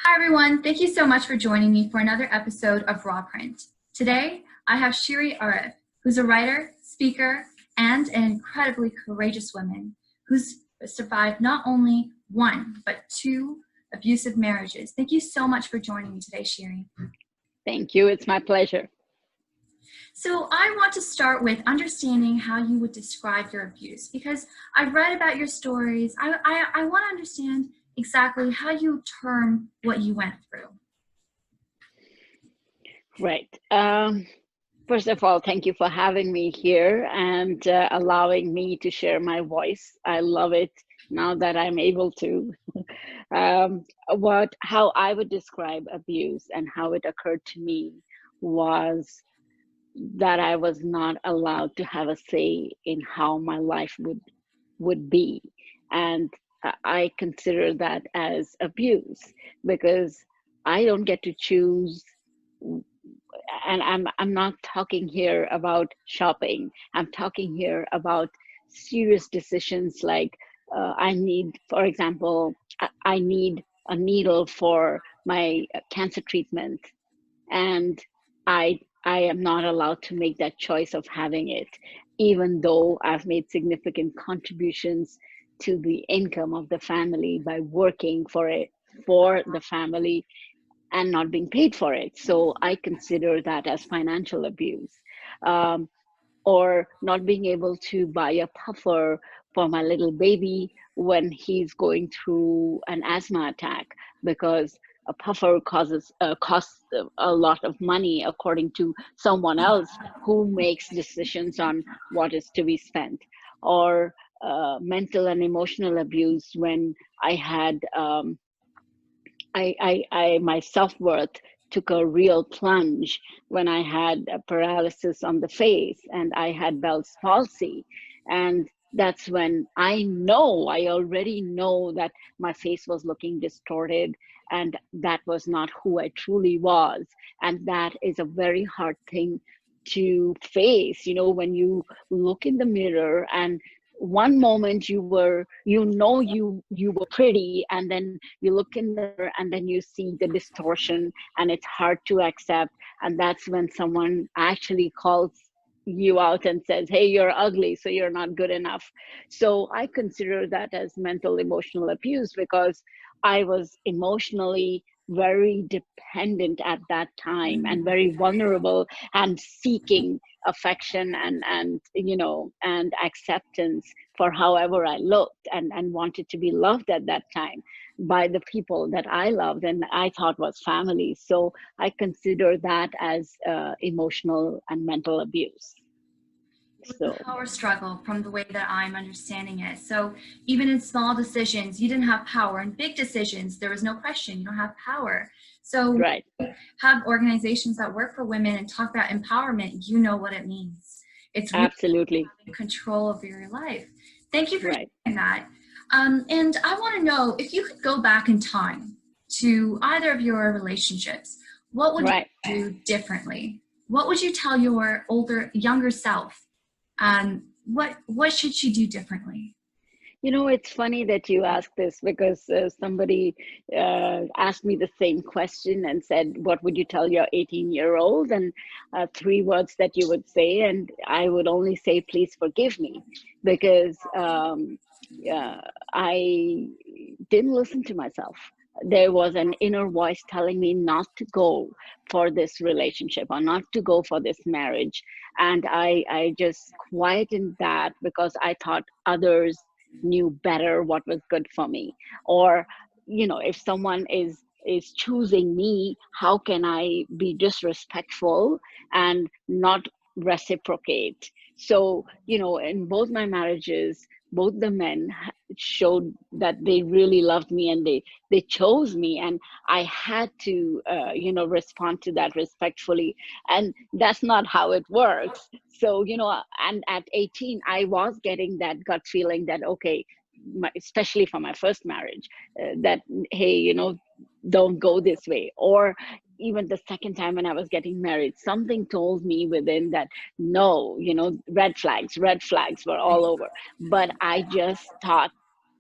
Hi, everyone. Thank you so much for joining me for another episode of Raw Print. Today, I have Shirin Ariff, who's a writer, speaker, and an incredibly courageous woman who's survived not only one, but two abusive marriages. Thank you so much for joining me today, Shirin. Thank you. It's my pleasure. So I want to start with understanding how you would describe your abuse, because I've read about your stories. I want to understand exactly how you term what you went through. Right. First of all, thank you for having me here and allowing me to share my voice. I love it now that I'm able to. How I would describe abuse and how it occurred to me was that I was not allowed to have a say in how my life would be, and I consider that as abuse because I don't get to choose. And I'm not talking here about shopping. I'm talking here about serious decisions like I need, for example, I need a needle for my cancer treatment, and I am not allowed to make that choice of having it, even though I've made significant contributions to the income of the family by working for it for the family and not being paid for it. So I consider that as financial abuse. Um, or not being able to buy a puffer for my little baby when he's going through an asthma attack because a puffer costs a lot of money according to someone else who makes decisions on what is to be spent. Or mental and emotional abuse when I had my self-worth took a real plunge when I had a paralysis on the face and I had Bell's palsy. And that's when I already know that my face was looking distorted and that was not who I truly was. And that is a very hard thing to face, when you look in the mirror and one moment you were pretty, and then you look in the mirror and then you see the distortion and it's hard to accept. And that's when someone actually calls you out and says, hey, you're ugly, so you're not good enough. So I consider that as mental emotional abuse because I was emotionally very dependent at that time and very vulnerable and seeking affection and acceptance for however I looked, and wanted to be loved at that time by the people that I loved and I thought was family. So I consider that as emotional and mental abuse. It was So a power struggle from the way that I'm understanding it. So even in small decisions, you didn't have power. In big decisions, there was no question, you don't have power. So right. have organizations that work for women and talk about empowerment, you know what it means. It's really Absolutely having control over your life. Thank you for right. sharing that. And I want to know if you could go back in time to either of your relationships, what would Right. you do differently? What would you tell your younger self? What should she do differently? It's funny that you asked this because somebody asked me the same question and said, what would you tell your 18-year-old? And three words that you would say. And I would only say, please forgive me, because I didn't listen to myself. There was an inner voice telling me not to go for this relationship or not to go for this marriage. And I just quietened that because I thought others knew better what was good for me. Or if someone is choosing me, how can I be disrespectful and not reciprocate? So in both my marriages, both the men showed that they really loved me and they chose me, and I had to respond to that respectfully. And that's not how it works. So and at 18 I was getting that gut feeling that, okay, especially for my first marriage, that, hey, don't go this way. Or even the second time when I was getting married, something told me within that, no, red flags were all over. But I just thought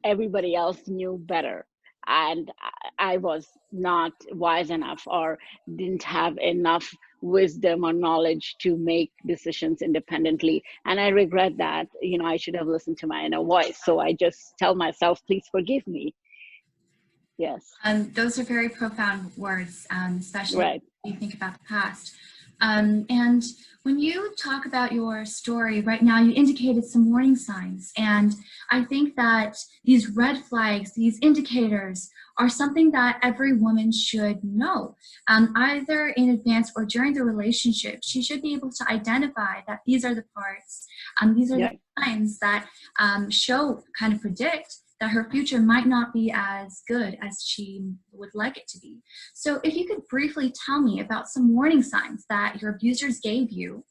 everybody else knew better. and I was not wise enough or didn't have enough wisdom or knowledge to make decisions independently. And I regret that. I should have listened to my inner voice. So I just tell myself, please forgive me. Yes. Those are very profound words, especially Right. when you think about the past. And when you talk about your story right now, you indicated some warning signs. And I think that these red flags, these indicators, are something that every woman should know, either in advance or during the relationship. She should be able to identify that these are the parts, these are the signs that show, kind of predict that her future might not be as good as she would like it to be. So if you could briefly tell me about some warning signs that your abusers gave you,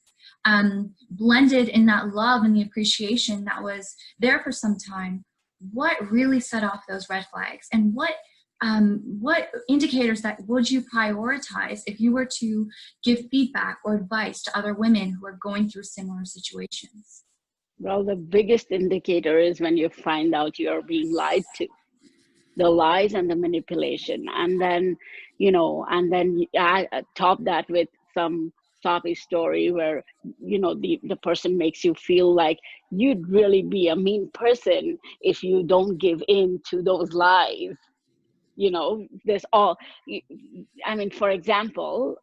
blended in that love and the appreciation that was there for some time, what really set off those red flags? And what indicators that would you prioritize if you were to give feedback or advice to other women who are going through similar situations? Well, the biggest indicator is when you find out you're being lied to, the lies and the manipulation. And then, I top that with some soppy story where, the person makes you feel like you'd really be a mean person if you don't give in to those lies. There's all, I mean, for example,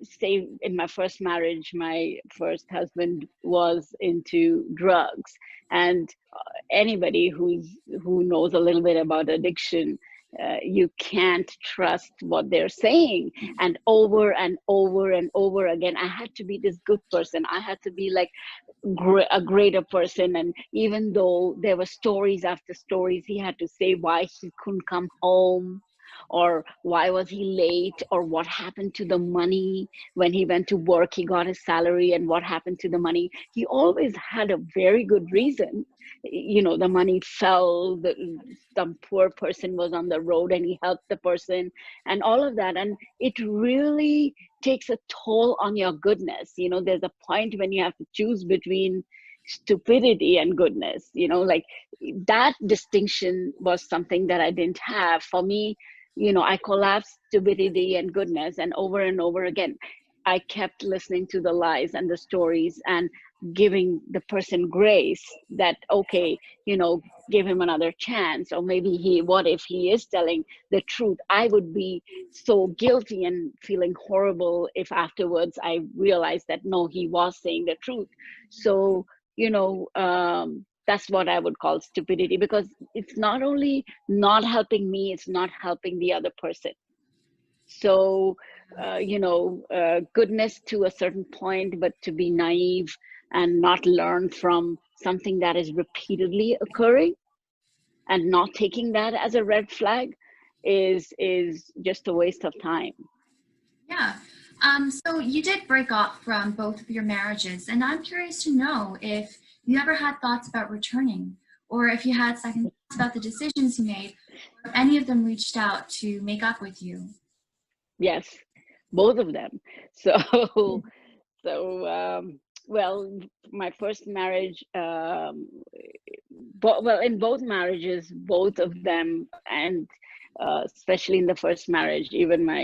say in my first marriage, my first husband was into drugs, and anybody who knows a little bit about addiction, you can't trust what they're saying. And over and over and over again, I had to be this good person. I had to be like a greater person. And even though there were stories after stories, he had to say why he couldn't come home, or why was he late, or what happened to the money when he went to work. He got his salary, and what happened to the money. He always had a very good reason. The money fell, some poor person was on the road and he helped the person, and all of that. And it really takes a toll on your goodness. There's a point when you have to choose between stupidity and goodness. Like, that distinction was something that I didn't have. For me, I collapsed stupidity and goodness, and over again, I kept listening to the lies and the stories and giving the person grace that, okay, give him another chance. Or maybe what if he is telling the truth? I would be so guilty and feeling horrible if afterwards I realized that no, he was saying the truth. So, that's what I would call stupidity, because it's not only not helping me, it's not helping the other person. So, goodness to a certain point, but to be naive and not learn from something that is repeatedly occurring and not taking that as a red flag is just a waste of time. Yeah. So you did break off from both of your marriages, and I'm curious to know if you ever had thoughts about returning, or if you had second thoughts about the decisions you made, or if any of them reached out to make up with you. Yes, both of them. So, well, my first marriage, well, in both marriages, both of them, and especially in the first marriage, even my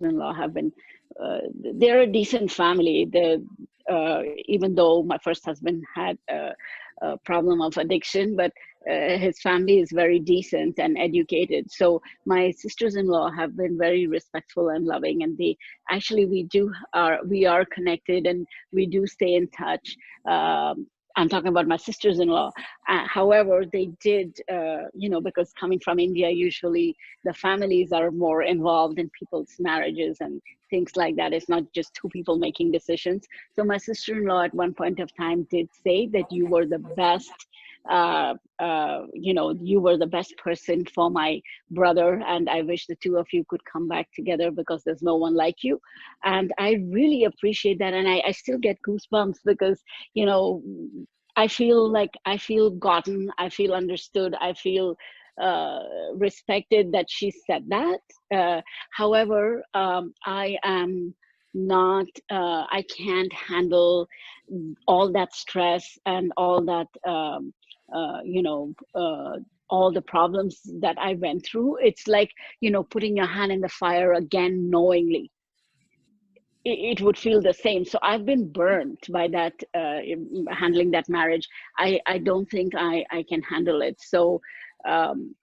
in-law have been, they're a decent family. Even though my first husband had a problem of addiction, but his family is very decent and educated. So my sisters-in-law have been very respectful and loving, and we are connected, and we do stay in touch. I'm talking about my sisters-in-law. However, they did, because coming from India, usually the families are more involved in people's marriages and things like that. It's not just two people making decisions. So my sister-in-law at one point of time did say that you were the best, you were the best person for my brother, and I wish the two of you could come back together because there's no one like you. And I really appreciate that. And I still get goosebumps because, I feel gotten, I feel understood, I feel respected that she said that. However, I am not, I can't handle all that stress and all that, all the problems that I went through, it's like, putting your hand in the fire again knowingly. It would feel the same. So I've been burnt by that, handling that marriage. I don't think I can handle it. So um,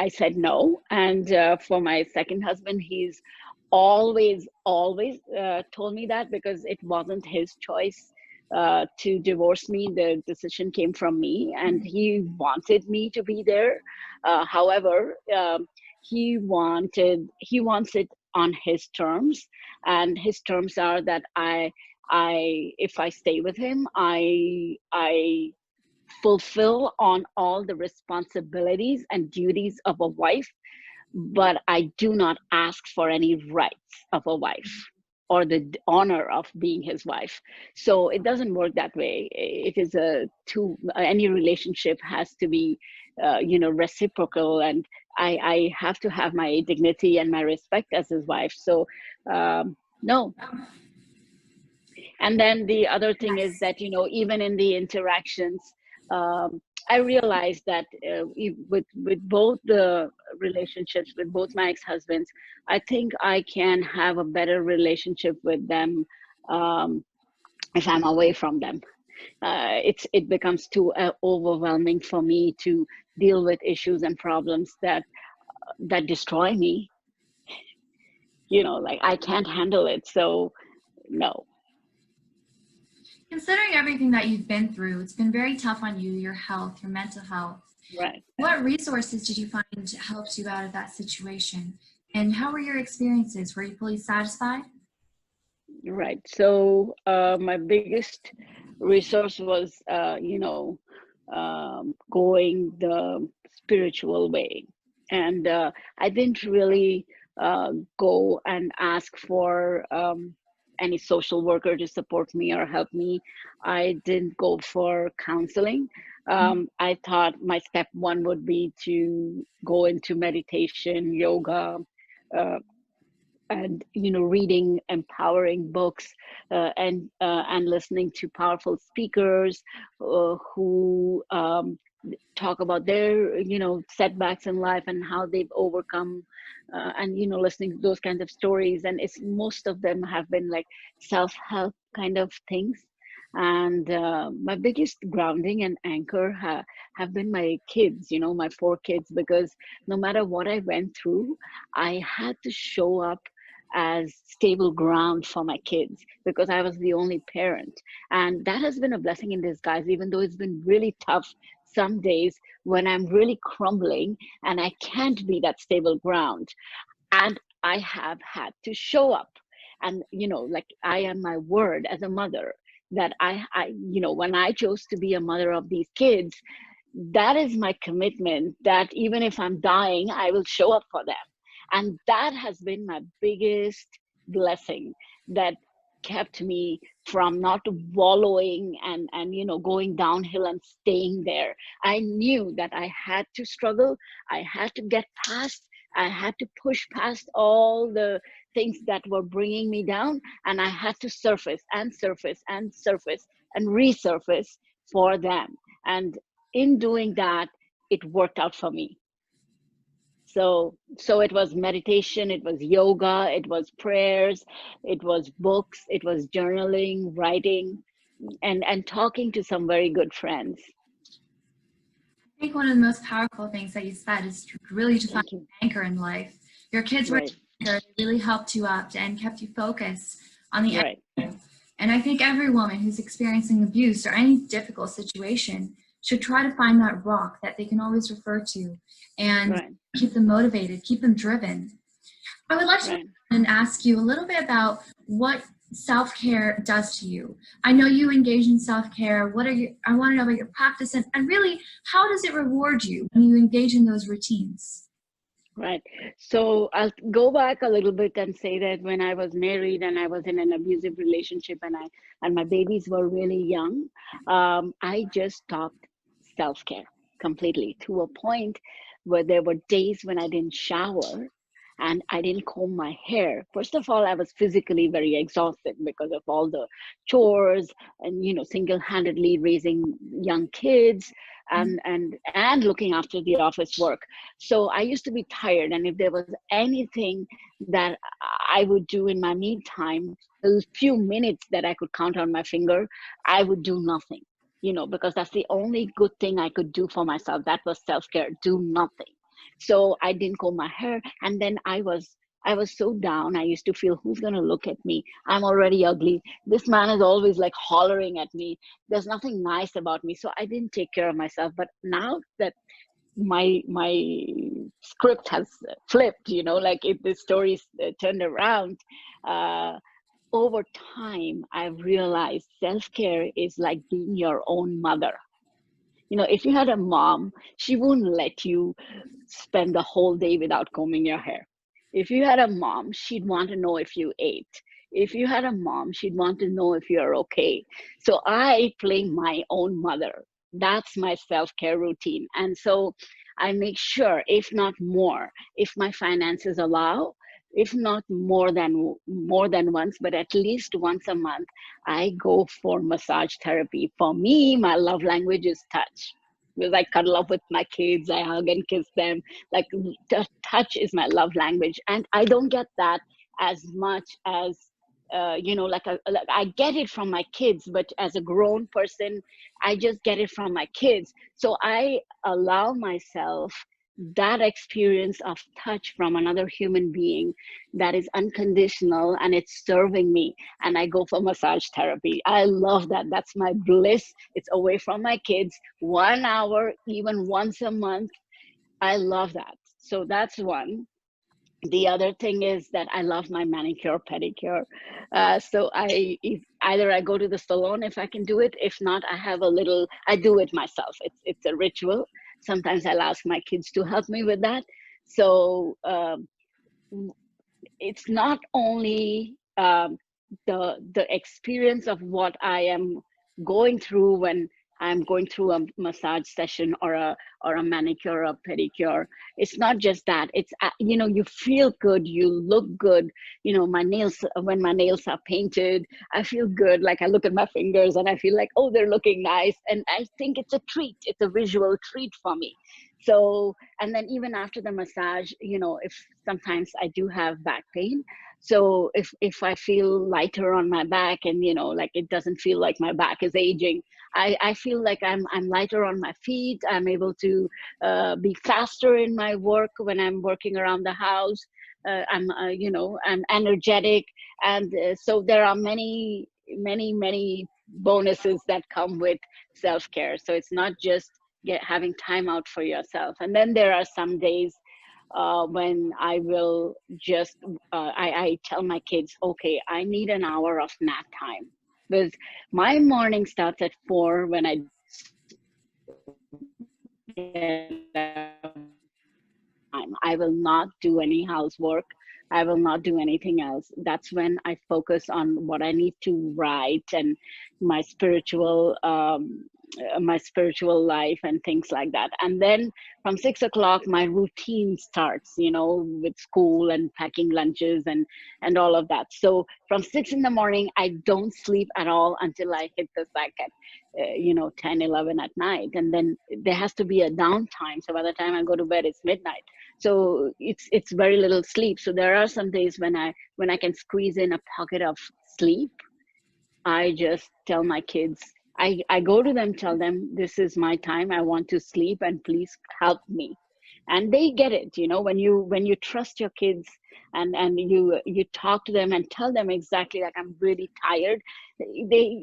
I said no. And for my second husband, he's always told me that, because it wasn't his choice to divorce me. The decision came from me, and he wanted me to be there. However, he wants it on his terms, and his terms are that if I stay with him, I fulfill on all the responsibilities and duties of a wife, but I do not ask for any rights of a wife or the honor of being his wife. So it doesn't work that way. It is any relationship has to be, reciprocal, and I have to have my dignity and my respect as his wife. So no. And then the other thing is that, even in the interactions, I realized that with both the relationships, with both my ex-husbands, I think I can have a better relationship with them if I'm away from them. It becomes too overwhelming for me to deal with issues and problems that destroy me. Like, I can't handle it. So no. Considering everything that you've been through, it's been very tough on you, your health, your mental health. Right. What resources did you find helped you out of that situation? And how were your experiences? Were you fully satisfied? Right. So my biggest resource was, going the spiritual way. And I didn't really go and ask for any social worker to support me or help me. I didn't go for counseling. I thought my step one would be to go into meditation, yoga, uh, and reading empowering books, and listening to powerful speakers who talk about their setbacks in life and how they've overcome, and listening to those kinds of stories. And it's most of them have been like self-help kind of things. And my biggest grounding and anchor have been my kids, my 4 kids, because no matter what I went through, I had to show up as stable ground for my kids, because I was the only parent. And that has been a blessing in disguise, even though it's been really tough some days when I'm really crumbling and I can't be that stable ground. And I have had to show up. And, like, I am my word as a mother, that I when I chose to be a mother of these kids, that is my commitment, that even if I'm dying, I will show up for them. And that has been my biggest blessing, that kept me from not wallowing and going downhill and staying there. I knew that I had to struggle, I had to get past, I had to push past all the things that were bringing me down, and I had to surface and surface and surface and resurface for them. And in doing that, it worked out for me. So it was meditation, it was yoga, it was prayers, it was books, it was journaling, writing, and talking to some very good friends. I think one of the most powerful things that you said is really to find an anchor in life. Your kids were Right. anchor, they really helped you up and kept you focused on the Right. end. And I think every woman who's experiencing abuse or any difficult situation should try to find that rock that they can always refer to and Right. keep them motivated, keep them driven. I would like to ask you a little bit about what self-care does to you. I know you engage in self-care. I want to know about your practice, and really, how does it reward you when you engage in those routines? Right. So I'll go back a little bit and say that when I was married and I was in an abusive relationship, and my babies were really young, I just stopped self-care completely, to a point where there were days when I didn't shower, and I didn't comb my hair. First of all, I was physically very exhausted because of all the chores and, single-handedly raising young kids and looking after the office work. So I used to be tired, and if there was anything that I would do in my me time, a few minutes that I could count on my finger, I would do nothing, because that's the only good thing I could do for myself. That was self-care, do nothing. So I didn't comb my hair, and then I was so down. I used to feel, who's going to look at me? I'm already ugly. This man is always like hollering at me. There's nothing nice about me. So I didn't take care of myself. But now that my script has flipped, like if the story's turned around, uh, over time, I've realized self-care is like being your own mother. If you had a mom, she wouldn't let you spend the whole day without combing your hair. If you had a mom, she'd want to know if you ate. If you had a mom, she'd want to know if you're okay. So I play my own mother. That's my self-care routine. And so I make sure, if not more, if my finances allow, if not more than once, but at least once a month, I go for massage therapy. For me, my love language is touch. Because I cuddle up with my kids, I hug and kiss them. Like, touch is my love language, and I don't get that as much as like I get it from my kids, but as a grown person, I just get it from my kids. So I allow myself that experience of touch from another human being that is unconditional and it's serving me, and I go for massage therapy. I love that. That's my bliss. It's away from my kids, 1 hour, even once a month. I love that. So that's one. The other thing is that I love my manicure pedicure. So if either I go to the salon if I can do it. If not, I do it myself. It's a ritual. Sometimes I'll ask my kids to help me with that. So it's not only the experience of what I am going through when I'm going through a massage session or a manicure or pedicure. It's not just that. It's you feel good, you look good. My nails, when my nails are painted, I feel good. Like I look at my fingers and I feel like, oh, they're looking nice, and I think it's a treat. It's a visual treat for me. So, and then even after the massage, if sometimes I do have back pain, so if I feel lighter on my back, and like it doesn't feel like my back is aging, I feel like I'm lighter on my feet. I'm able to be faster in my work when I'm working around the house. I'm energetic, and so there are many, many, many bonuses that come with self-care. So it's not just having time out for yourself. And then there are some days when I will just I tell my kids, okay, I need an hour of nap time, because my morning starts at 4 when I I will not do any housework. I will not do anything else. That's when I focus on what I need to write, and my spiritual life and things like that. And then from 6 o'clock, my routine starts, with school and packing lunches and all of that. So from 6 in the morning, I don't sleep at all until I hit the sack at 10, 11 at night. And then there has to be a downtime. So by the time I go to bed, it's midnight. So it's very little sleep. So there are some days when I can squeeze in a pocket of sleep. I just tell my kids, I go to them, tell them, this is my time. I want to sleep, and please help me. And they get it, when you trust your kids, and you talk to them and tell them exactly, like, I'm really tired.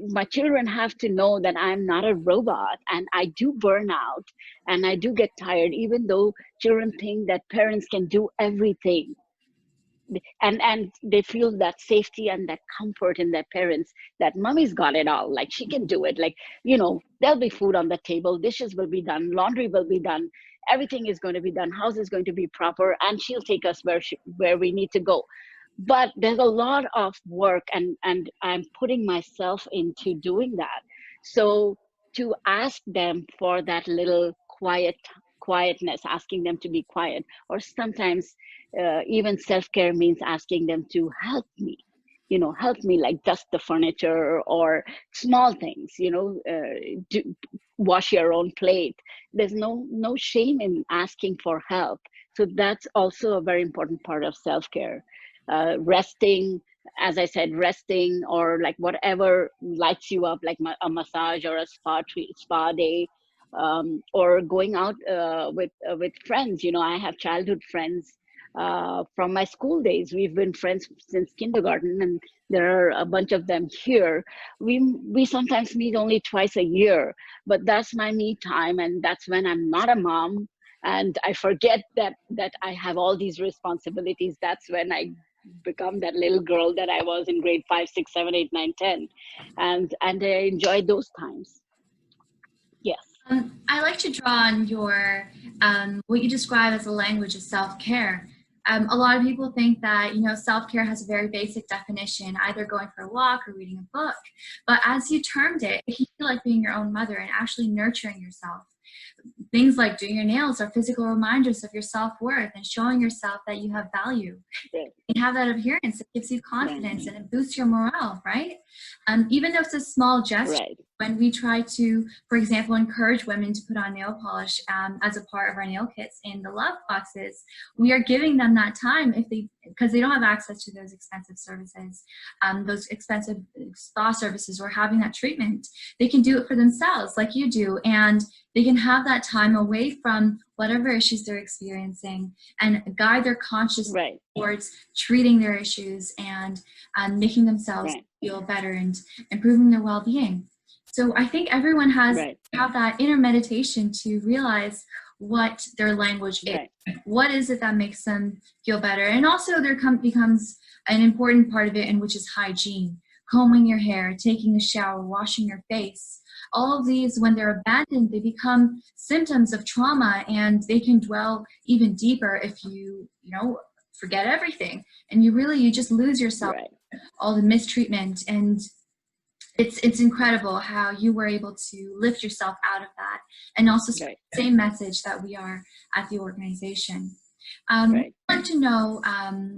My children have to know that I'm not a robot, and I do burn out, and I do get tired, even though children think that parents can do everything, and they feel that safety and that comfort in their parents, that mommy's got it all, like she can do it, like, there'll be food on the table, dishes will be done, laundry will be done, everything is going to be done, house is going to be proper, and she'll take us where we need to go. But there's a lot of work, and I'm putting myself into doing that. So to ask them for that little quietness, asking them to be quiet. Or sometimes even self-care means asking them to help me, help me, like dust the furniture, or small things, wash your own plate. There's no shame in asking for help. So that's also a very important part of self-care. Resting, as I said, resting, or like whatever lights you up, like a massage or a spa day, or going out with friends. I have childhood friends from my school days. We've been friends since kindergarten, and there are a bunch of them here. We sometimes meet only twice a year, but that's my me time, and that's when I'm not a mom and I forget that I have all these responsibilities. That's when I become that little girl that I was in grade 5, 6, 7, 8, 9, 10, and I enjoy those times. Yes. I like to draw on your what you describe as a language of self-care. A lot of people think that self-care has a very basic definition, either going for a walk or reading a book. But as you termed it, it can feel like being your own mother and actually nurturing yourself. Things like doing your nails are physical reminders of your self-worth and showing yourself that you have value. Right. You have that appearance, it gives you confidence, and it boosts your morale, right? Even though it's a small gesture, right. When we try to, for example, encourage women to put on nail polish as a part of our nail kits in the love boxes, we are giving them that time because they don't have access to those expensive services, those expensive spa services, or having that treatment. They can do it for themselves like you do, and they can have that time away from whatever issues they're experiencing and guide their consciousness towards treating their issues and making themselves feel better and improving their well-being. So I think everyone has have that inner meditation to realize what their language is. What is it that makes them feel better? And also there becomes an important part of it, and which is hygiene. Combing your hair, taking a shower, washing your face. All of these, when they're abandoned, they become symptoms of trauma, and they can dwell even deeper if you forget everything. And you just lose yourself, all the mistreatment. And it's incredible how you were able to lift yourself out of that, and also spread the same message that we are at the organization. What I'd like to know,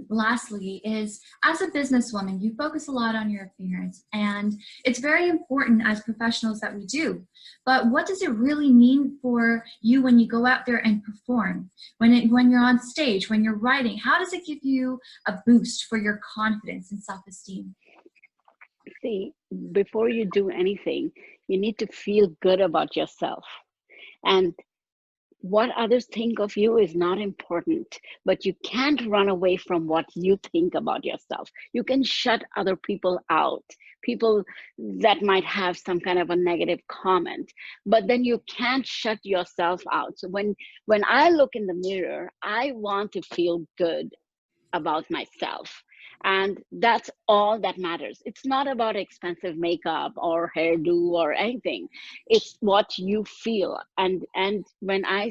lastly, is as a businesswoman, you focus a lot on your appearance, and it's very important as professionals that we do. But what does it really mean for you when you go out there and perform? When you're on stage, when you're writing, how does it give you a boost for your confidence and self-esteem? See, before you do anything, you need to feel good about yourself. And what others think of you is not important, but you can't run away from what you think about yourself. You can shut other people out, people that might have some kind of a negative comment, but then you can't shut yourself out. So when I look in the mirror, I want to feel good about myself. And that's all that matters. It's not about expensive makeup or hairdo or anything. It's what you feel. And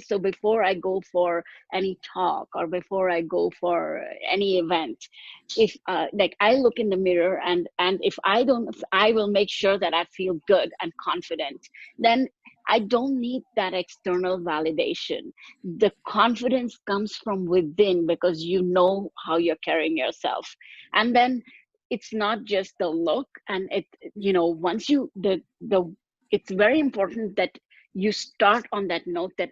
so before I go for any talk or before I go for any event, if like I look in the mirror and if I will make sure that I feel good and confident. Then I don't need that external validation. The confidence comes from within because you know how you're carrying yourself. And then it's not just the look, and once it's very important that you start on that note that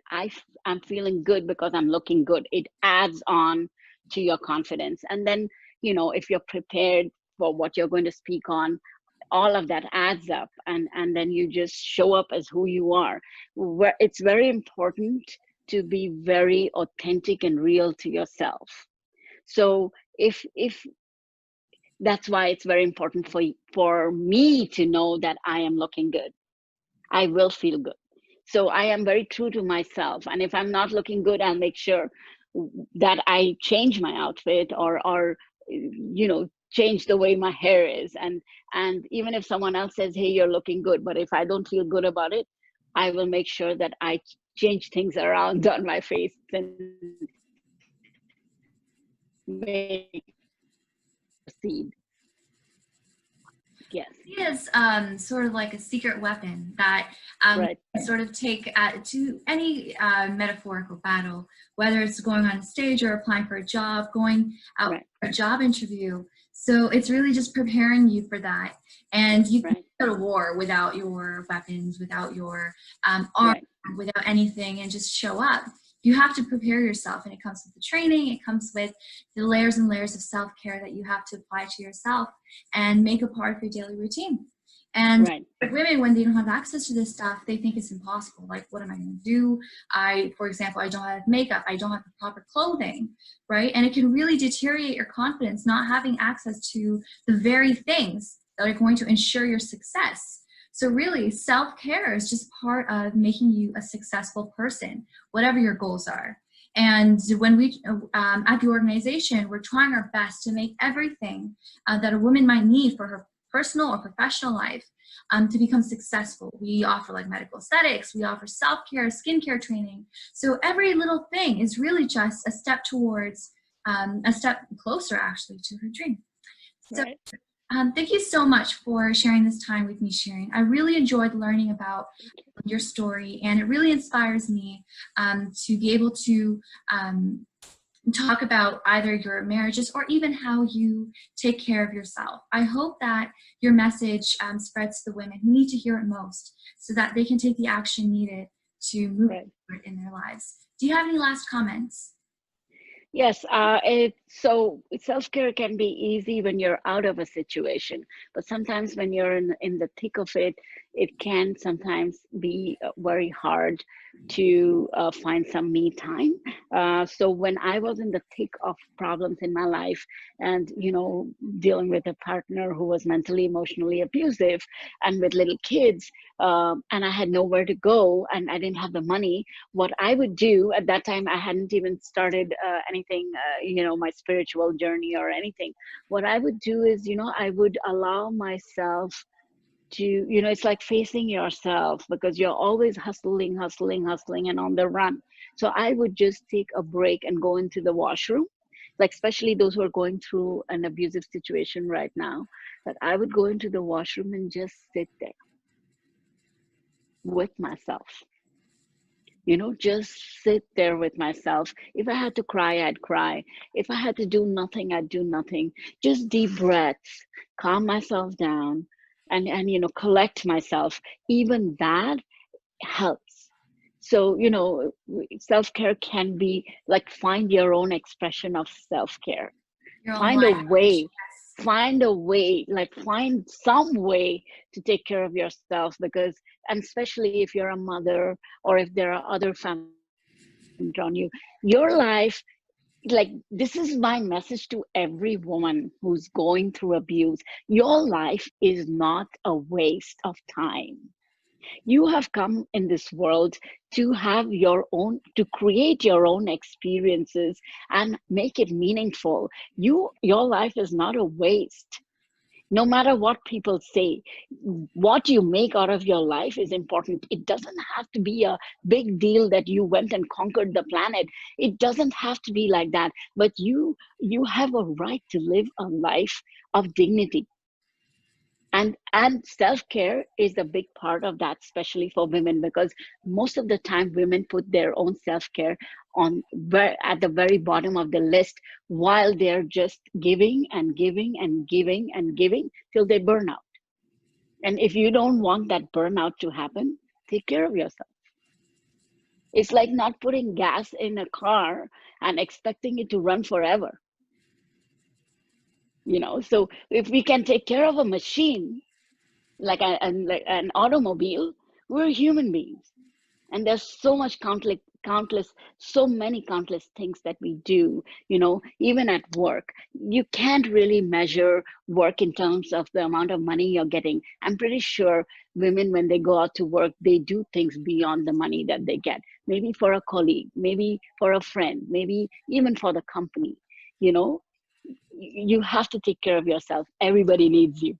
I'm feeling good because I'm looking good. It adds on to your confidence. And then, if you're prepared for what you're going to speak on, all of that adds up, and then you just show up as who you are. Where it's very important to be very authentic and real to yourself. So if that's why it's very important for me to know that I am looking good. I will feel good. So I am very true to myself. And if I'm not looking good, I'll make sure that I change my outfit or change the way my hair is. And even if someone else says, hey, you're looking good, but if I don't feel good about it, I will make sure that I change things around on my face and make proceed. Yes. It is sort of like a secret weapon that Right. sort of take to any metaphorical battle, whether it's going on stage or applying for a job, going out Right. for a job interview. So it's really just preparing you for that. And you can Right. go to war without your weapons, without your armor, Right. without anything, and just show up. You have to prepare yourself, and it comes with the training. It comes with the layers and layers of self-care that you have to apply to yourself and make a part of your daily routine. And Right. women, when they don't have access to this stuff, they think it's impossible. Like, what am I going to do? For example, I don't have makeup. I don't have the proper clothing, right? And it can really deteriorate your confidence not having access to the very things that are going to ensure your success. So really, self-care is just part of making you a successful person, whatever your goals are. And when we, at the organization, we're trying our best to make everything that a woman might need for her personal or professional life to become successful. We offer like medical aesthetics, we offer self-care, skincare training. So every little thing is really just a step towards, a step closer actually to her dream. So Right. thank you so much for sharing this time with me, Shirin. I really enjoyed learning about your story, and it really inspires me to be able to talk about either your marriages or even how you take care of yourself. I hope that your message spreads to the women who need to hear it most so that they can take the action needed to move Right. forward in their lives. Do you have any last comments? Yes, so self-care can be easy when you're out of a situation, but sometimes when you're in the thick of it, it can sometimes be very hard to find some me time. So when I was in the thick of problems in my life and, dealing with a partner who was mentally, emotionally abusive and with little kids, and I had nowhere to go and I didn't have the money, what I would do at that time, I hadn't even started anything, my spiritual journey or anything. What I would do is, I would allow myself to, it's like facing yourself because you're always hustling, hustling, hustling, and on the run. So I would just take a break and go into the washroom, like especially those who are going through an abusive situation right now, that I would go into the washroom and just sit there with myself. Just sit there with myself. If I had to cry, I'd cry. If I had to do nothing, I'd do nothing. Just deep breaths, calm myself down, and collect myself. Even that helps. So, self-care can be like find your own expression of self-care. Your own Find a language. way, find a way, like find some way to take care of yourself because, and especially if you're a mother or if there are other family around you, your life, like this is my message to every woman who's going through abuse. Your life is not a waste of time. You have come in this world to have your own, to create your own experiences and make it meaningful. Your life is not a waste. No matter what people say, what you make out of your life is important. It doesn't have to be a big deal that you went and conquered the planet. It doesn't have to be like that. But you have a right to live a life of dignity, and self-care is a big part of that, especially for women, because most of the time women put their own self-care at the very bottom of the list while they're just giving and giving and giving and giving till they burn out. And if you don't want that burnout to happen, take care of yourself. It's like not putting gas in a car and expecting it to run forever. So if we can take care of a machine like an automobile, we're human beings. And there's so much so many countless things that we do, even at work. You can't really measure work in terms of the amount of money you're getting. I'm pretty sure women, when they go out to work, they do things beyond the money that they get. Maybe for a colleague, maybe for a friend, maybe even for the company. You know, you have to take care of yourself. Everybody needs you.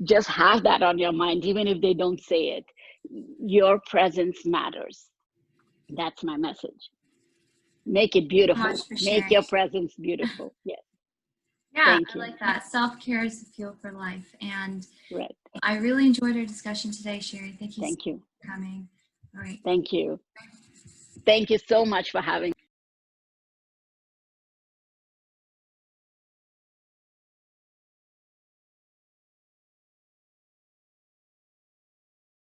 Just have that on your mind, even if they don't say it. Your presence matters. That's my message. Make it So much beautiful. for Make sharing. your presence beautiful. Yes. Yeah, Thank I you. like that. Self-care is the fuel for life. And Right. I really enjoyed our discussion today, Shirin. Thank you so Thank much you. for coming. All right. Thank you. Thank you so much for having